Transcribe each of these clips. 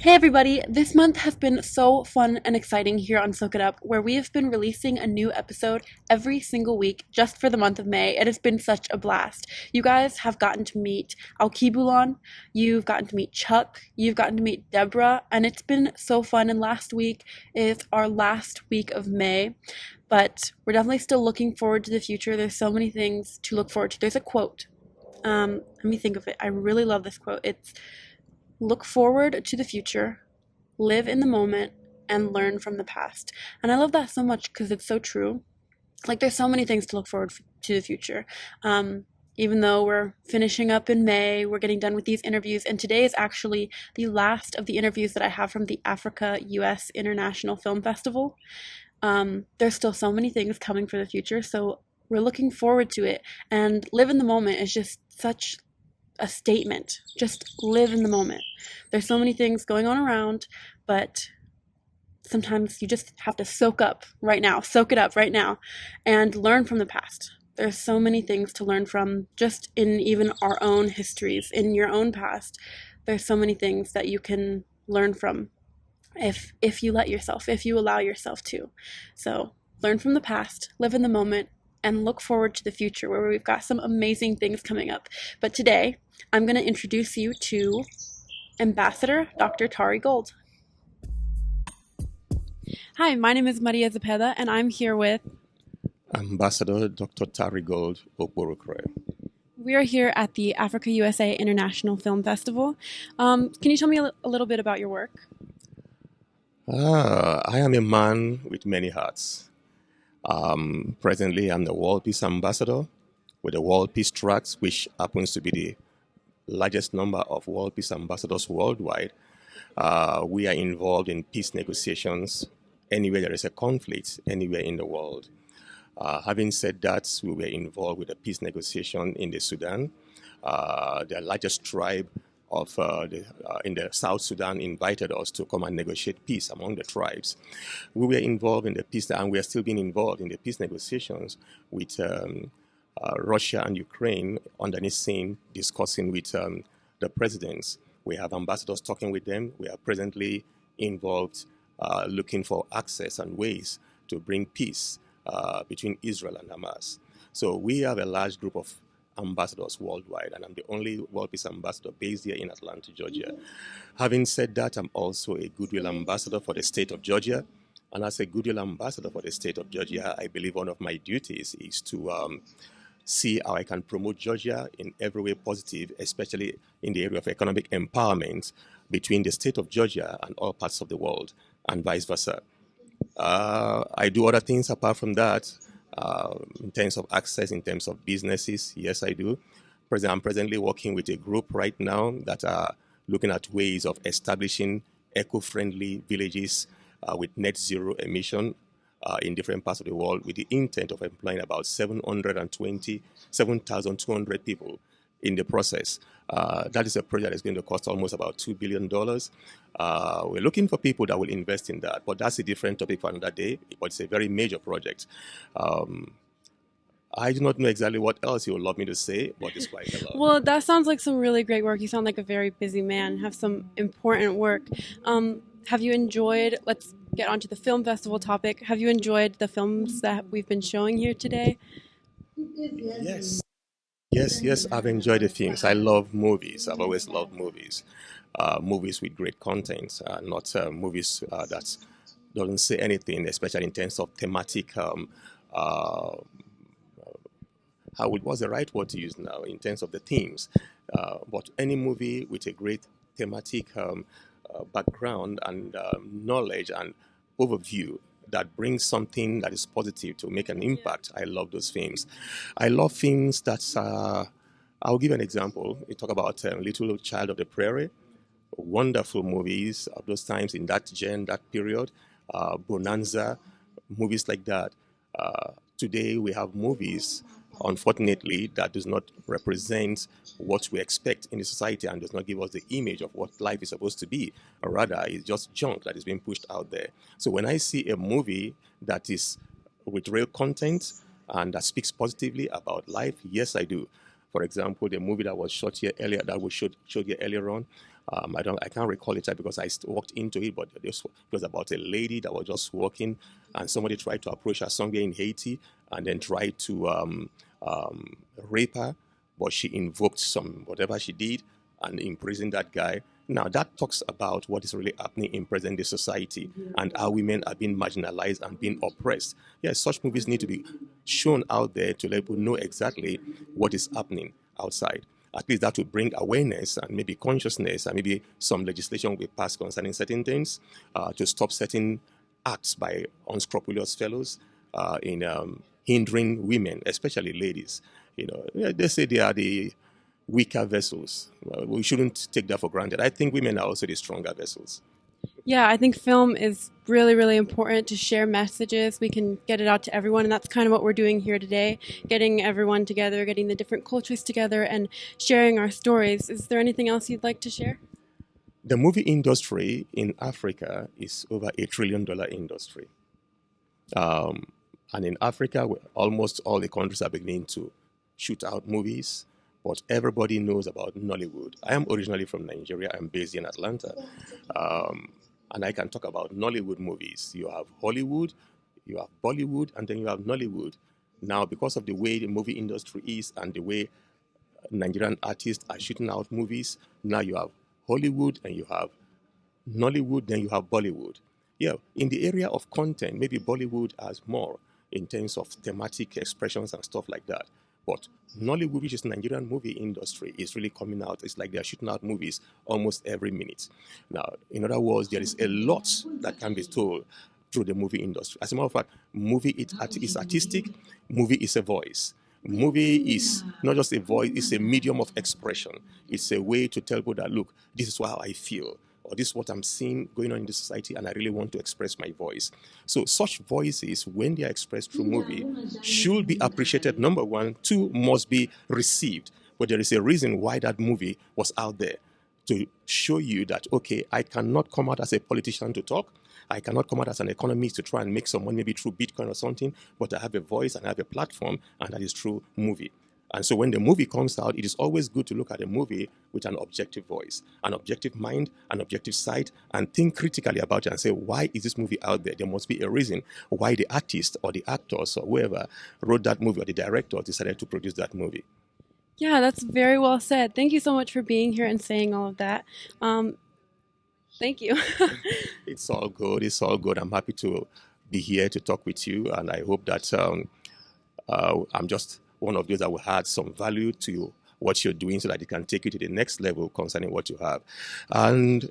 Hey everybody, this month has been so fun and exciting here on Soak It Up, where we have been releasing a new episode every single week just for the month of May. It has been such a blast. You guys have gotten to meet Alkibulon, you've gotten to meet Chuck, you've gotten to meet Deborah, and it's been so fun. And last week is our last week of May, but we're definitely still looking forward to the future. There's so many things to look forward to. There's a quote. Let me think of it. I really love this quote. It's look forward to the future, live in the moment, and learn from the past. And I love that so much because it's so true. Like, there's so many things to look forward to the future. Even though we're finishing up in May, we're getting done with these interviews, and today is actually the last of the interviews that I have from the Africa US International Film Festival. There's still so many things coming for the future, so we're looking forward to it. And live in the moment is just such a statement. Just live in the moment. There's so many things going on around, but sometimes you just have to soak up right now, soak it up right now, and learn from the past. There's so many things to learn from just in even our own histories, in your own past. There's so many things that you can learn from if you let yourself, if you allow yourself to. So learn from the past, live in the moment, and look forward to the future where we've got some amazing things coming up. But today, I'm going to introduce you to Ambassador Dr. Tari Gold. Hi, my name is Maria Zepeda, and I'm here with Ambassador Dr. Tari Gold Okporokre. We are here at the Africa USA International Film Festival. Can you tell me a little bit about your work? I am a man with many hats. Presently, I'm the World Peace Ambassador with the World Peace Tracts, which happens to be the largest number of World Peace Ambassadors worldwide. We are involved in peace negotiations anywhere there is a conflict, anywhere in the world. Having said that, we were involved with a peace negotiation in the Sudan. The largest tribe in the South Sudan invited us to come and negotiate peace among the tribes. We were involved in the peace, and we are still being involved in the peace negotiations with Russia and Ukraine under the same discussing with the presidents. We have ambassadors talking with them. We are presently involved looking for access and ways to bring peace between Israel and Hamas. So we have a large group of ambassadors worldwide, and I'm the only World Peace Ambassador based here in Atlanta, Georgia. Having said that, I'm also a Goodwill Ambassador for the state of Georgia. And as a Goodwill Ambassador for the state of Georgia, I believe one of my duties is to see how I can promote Georgia in every way positive, especially in the area of economic empowerment between the state of Georgia and all parts of the world, and vice versa. I do other things apart from that. In terms of access, in terms of businesses, yes, I do. I'm presently working with a group right now that are looking at ways of establishing eco-friendly villages with net zero emission in different parts of the world, with the intent of employing about 7,200 people in the process. That is a project that's going to cost almost about $2 billion. We're looking for people that will invest in that, but that's a different topic for another day, but it's a very major project. I do not know exactly what else you would love me to say, but it's quite a lot. Well, that sounds like some really great work. You sound like a very busy man, have some important work. Have you enjoyed, let's get onto the film festival topic, have you enjoyed the films that we've been showing here today? Yes, I've enjoyed the films. I love movies. I've always loved movies. Movies with great content, not movies that doesn't say anything, especially in terms of thematic, what's the right word to use now, in terms of the themes. But any movie with a great thematic background and knowledge and overview that brings something that is positive to make an impact. I love those films. I love films that, I'll give an example. We talk about Little Child of the Prairie. Wonderful movies of those times in that period. Bonanza, movies like that. Today we have movies, unfortunately, that does not represent what we expect in the society and does not give us the image of what life is supposed to be. Or rather, it's just junk that is being pushed out there. So when I see a movie that is with real content and that speaks positively about life, yes, I do. For example, the movie that was shot here earlier, that was showed here earlier on, I can't recall it because I walked into it, but it was about a lady that was just walking, and somebody tried to approach her somewhere in Haiti, and then tried to rape her, but she invoked some whatever she did and imprisoned that guy. Now that talks about what is really happening in present day society and how women are being marginalized and being oppressed. Yes, such movies need to be shown out there to let people know exactly what is happening outside. At least that will bring awareness and maybe consciousness, and maybe some legislation will be passed concerning certain things to stop certain acts by unscrupulous fellows in hindering women, especially ladies. They say they are the weaker vessels. Well, we shouldn't take that for granted. I think women are also the stronger vessels. Yeah, I think film is really, really important to share messages. We can get it out to everyone, and that's kind of what we're doing here today, getting everyone together, getting the different cultures together, and sharing our stories. Is there anything else you'd like to share? The movie industry in Africa is over $1 trillion industry. And in Africa, almost all the countries are beginning to shoot out movies, but everybody knows about Nollywood. I am originally from Nigeria. I'm based in Atlanta. And I can talk about Nollywood movies. You have Hollywood, you have Bollywood, and then you have Nollywood. Now, because of the way the movie industry is and the way Nigerian artists are shooting out movies, now you have Hollywood and you have Nollywood, then you have Bollywood. Yeah, in the area of content, maybe Bollywood has more in terms of thematic expressions and stuff like that. But Nollywood, which is Nigerian movie industry, is really coming out. It's like they're shooting out movies almost every minute. Now, in other words, there is a lot that can be told through the movie industry. As a matter of fact, movie is artistic, movie is a voice. Movie is not just a voice, it's a medium of expression. It's a way to tell people that, look, this is how I feel, or this is what I'm seeing going on in the society, and I really want to express my voice. So such voices, when they are expressed through movie, should be appreciated, number one. Two, must be received. But there is a reason why that movie was out there, to show you that, okay, I cannot come out as a politician to talk. I cannot come out as an economist to try and make some money, maybe through Bitcoin or something, but I have a voice and I have a platform, and that is through movie. And so when the movie comes out, it is always good to look at a movie with an objective voice, an objective mind, an objective sight, and think critically about it and say, why is this movie out there? There must be a reason why the artist or the actors or whoever wrote that movie or the director decided to produce that movie. Yeah, that's very well said. Thank you so much for being here and saying all of that. Thank you. It's all good. It's all good. I'm happy to be here to talk with you, and I hope that I'm just one of those that will add some value to what you're doing so that it can take you to the next level concerning what you have. And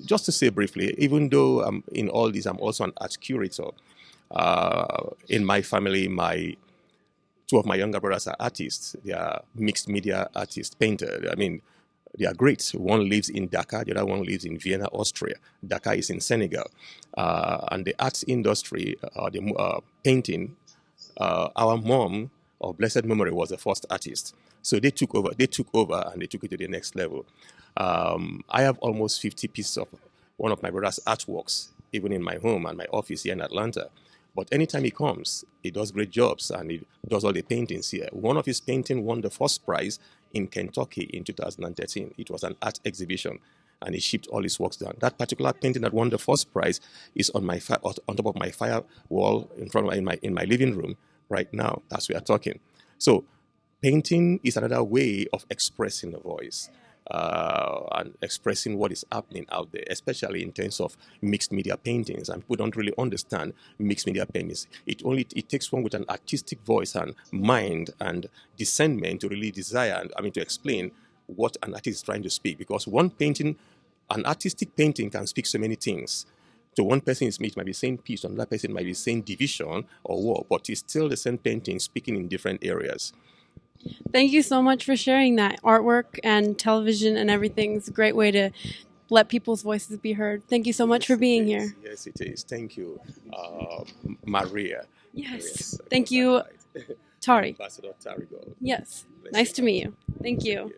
just to say briefly, even though I'm in all this, I'm also an art curator. In my family, two of my younger brothers are artists. They are mixed media artists, painters. I mean, they are great. One lives in Dakar, the other one lives in Vienna, Austria. Dakar is in Senegal. And the arts industry, the painting, our mom, of blessed memory, was the first artist. So they took over and they took it to the next level. I have almost 50 pieces of one of my brother's artworks, even in my home and my office here in Atlanta. But anytime he comes, he does great jobs and he does all the paintings here. One of his paintings won the first prize in Kentucky in 2013. It was an art exhibition, and he shipped all his works down. That particular painting that won the first prize is on top of my firewall in my living room right now as we are talking. So painting is another way of expressing the voice. And expressing what is happening out there, especially in terms of mixed media paintings. And people don't really understand mixed media paintings. It takes one with an artistic voice and mind and discernment to really to explain what an artist is trying to speak. Because an artistic painting can speak so many things. To one person, it might be saying peace, to another person, it might be saying division or war, but it's still the same painting speaking in different areas. Thank you so much for sharing that. Artwork and television and everything is a great way to let people's voices be heard. Thank you so much for being here. Yes, it is. Thank you, Maria. Yes. Thank you, Tari. Ambassador Tari Gold. Yes. Nice to meet you. Thank you.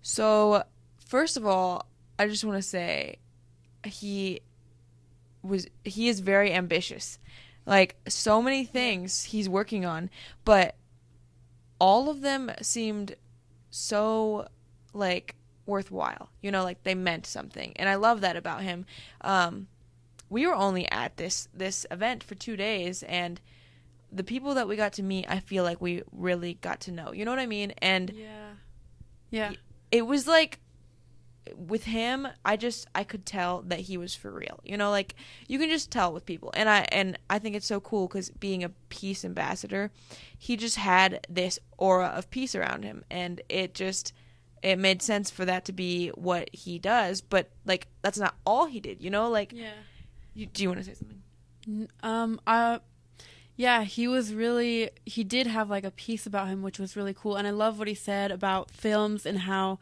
So, first of all, I just want to say he is very ambitious. Like, so many things he's working on, but all of them seemed so, like, worthwhile. Like they meant something. And I love that about him. We were only at this event for 2 days, and the people that we got to meet, I feel like we really got to know. You know what I mean? And yeah, it was like with him, I could tell that he was for real. Like you can just tell with people. And I think it's so cool because being a peace ambassador, he just had this aura of peace around him, and it made sense for that to be what he does. But like that's not all he did. Like do you want to say something? Yeah, he did have like a piece about him, which was really cool. And I love what he said about films and how,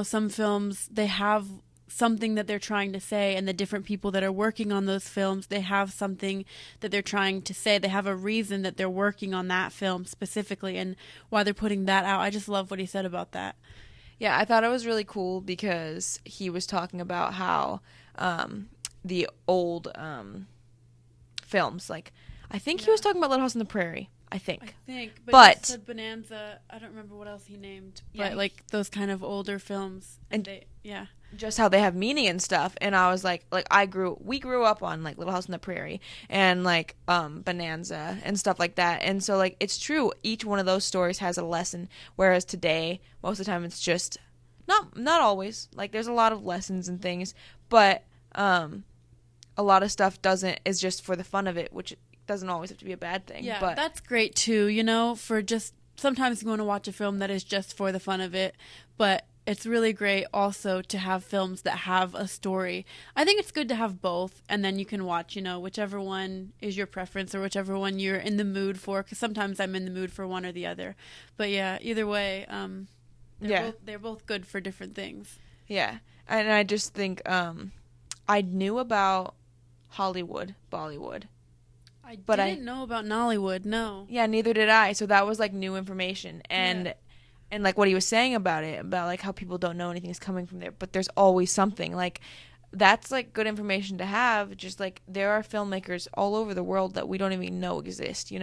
some films, they have something that they're trying to say, and the different people that are working on those films, they have something that they're trying to say. They have a reason that they're working on that film specifically and why they're putting that out. I just love what he said about that. Yeah, I thought it was really cool because he was talking about how the old films, like I think he was talking about Little House on the Prairie. But he said Bonanza. I don't remember what else he named, but like those kind of older films, and just how they have meaning and stuff. And I was like we grew up on like Little House on the Prairie and like Bonanza and stuff like that. And so like it's true, each one of those stories has a lesson, whereas today most of the time it's just not always, like there's a lot of lessons and things, but a lot of stuff is just for the fun of it, which doesn't always have to be a bad thing. Yeah, but that's great too, for just sometimes you want to watch a film that is just for the fun of it, but it's really great also to have films that have a story. I think it's good to have both, and then you can watch, whichever one is your preference or whichever one you're in the mood for, because sometimes I'm in the mood for one or the other. But yeah, either way, they're both good for different things. Yeah, and I just think I knew about Bollywood. I didn't know about Nollywood, no. Yeah, neither did I. So that was like new information. And like what he was saying about it, about like how people don't know anything is coming from there, but there's always something. Like that's like good information to have. Just like there are filmmakers all over the world that we don't even know exist,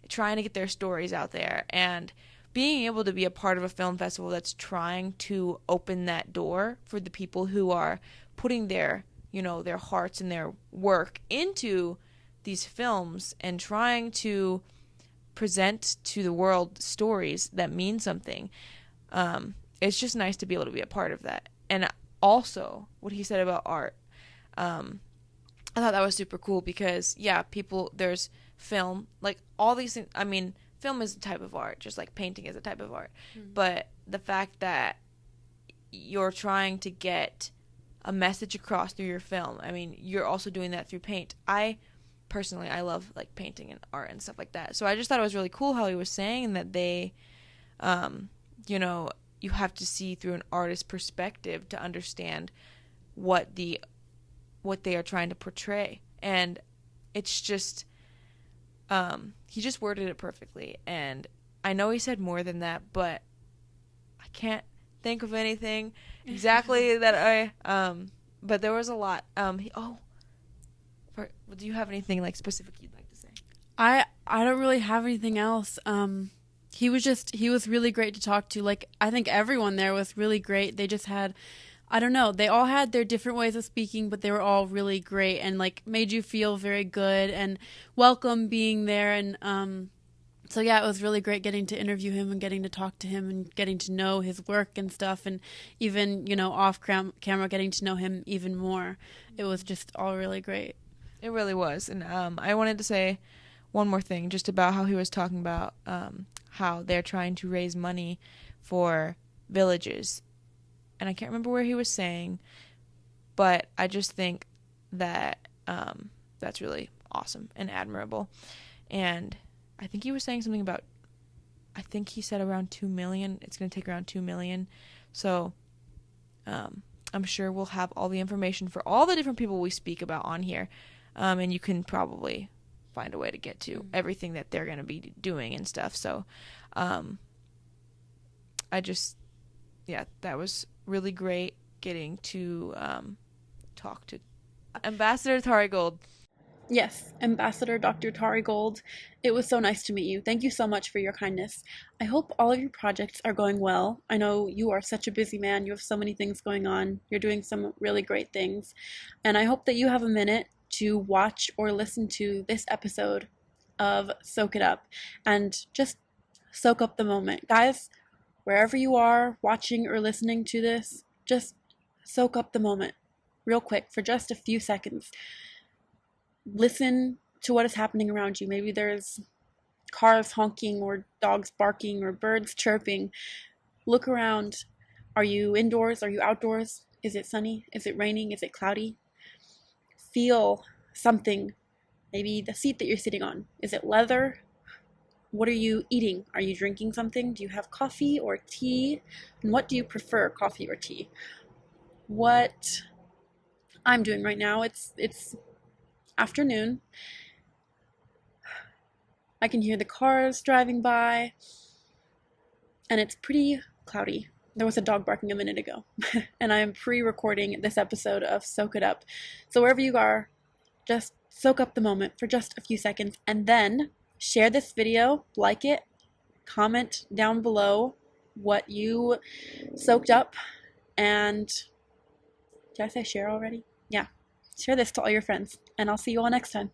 trying to get their stories out there. And being able to be a part of a film festival that's trying to open that door for the people who are putting their hearts and their work into these films and trying to present to the world stories that mean something. It's just nice to be able to be a part of that. And also what he said about art, I thought that was super cool because there's film, like all these things. I mean, film is a type of art, just like painting is a type of art. Mm-hmm. But the fact that you're trying to get a message across through your film, I mean, you're also doing that through paint. Personally, I love like painting and art and stuff like that. So I just thought it was really cool how he was saying that they, you have to see through an artist's perspective to understand what they are trying to portray. And it's just, he just worded it perfectly. And I know he said more than that, but I can't think of anything exactly that but there was a lot. Do you have anything like specific you'd like to say? I don't really have anything else. He was really great to talk to. Like, I think everyone there was really great. They just had, I don't know, they all had their different ways of speaking, but they were all really great and like made you feel very good and welcome being there. And so yeah, it was really great getting to interview him and getting to talk to him and getting to know his work and stuff, and even off camera getting to know him even more. It was just all really great. It really was. And I wanted to say one more thing just about how he was talking about how they're trying to raise money for villages. And I can't remember where he was saying, but I just think that that's really awesome and admirable. And I think he was saying something about, I think he said around 2 million. It's going to take around 2 million. So I'm sure we'll have all the information for all the different people we speak about on here. And you can probably find a way to get to everything that they're going to be doing and stuff. So that was really great getting to talk to Ambassador Tari Gold. Yes, Ambassador Dr. Tari Gold. It was so nice to meet you. Thank you so much for your kindness. I hope all of your projects are going well. I know you are such a busy man. You have so many things going on. You're doing some really great things. And I hope that you have a minute to watch or listen to this episode of Soak It Up and just soak up the moment. Guys, wherever you are watching or listening to this, just soak up the moment real quick for just a few seconds. Listen to what is happening around you. Maybe there's cars honking or dogs barking or birds chirping. Look around. Are you indoors? Are you outdoors? Is it sunny? Is it raining? Is it cloudy? Feel something. Maybe the seat that you're sitting on. Is it leather? What are you eating? Are you drinking something? Do you have coffee or tea? And what do you prefer, coffee or tea? What I'm doing right now, it's afternoon. I can hear the cars driving by, and it's pretty cloudy. There was a dog barking a minute ago, and I am pre-recording this episode of Soak It Up. So wherever you are, just soak up the moment for just a few seconds, and then share this video, like it, comment down below what you soaked up, and did I say share already? Yeah, share this to all your friends, and I'll see you all next time.